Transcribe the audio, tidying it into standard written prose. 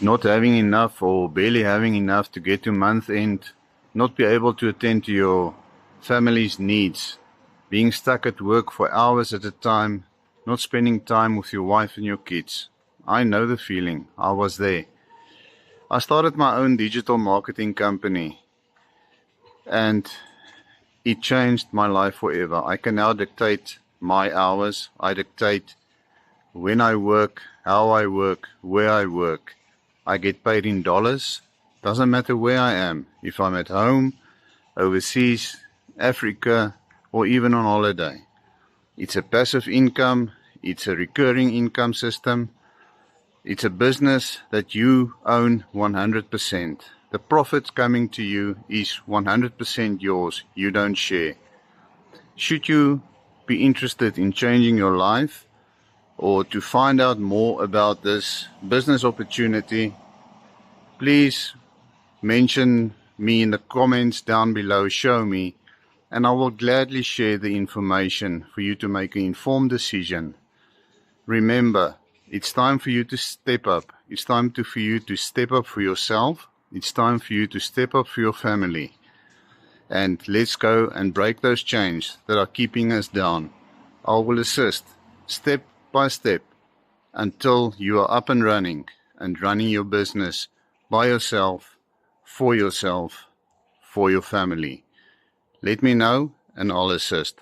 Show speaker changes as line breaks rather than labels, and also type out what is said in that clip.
not having enough or barely having enough to get to month end, not be able to attend to your family's needs, being stuck at work for hours at a time, not spending time with your wife and your kids. I know the feeling. I was there. I started my own digital marketing company, and it changed my life forever. I can now dictate my hours. I dictate when I work, how I work, where I work. I get paid in dollars. Doesn't matter where I am. If I'm at home, overseas, Africa, or even on holiday. It's a passive income. It's a recurring income system. It's a business that you own 100%. The profits coming to you is 100% yours. You don't share. Should you be interested in changing your life or to find out more about this business opportunity, please mention me in the comments down below, show me, and I will gladly share the information for you to make an informed decision. Remember, it's time for you to step up. It's time for you to step up for yourself. It's time for you to step up for your family. And let's go and break those chains that are keeping us down. I will assist step by step until you are up and running your business by yourself, for your family. Let me know and I'll assist.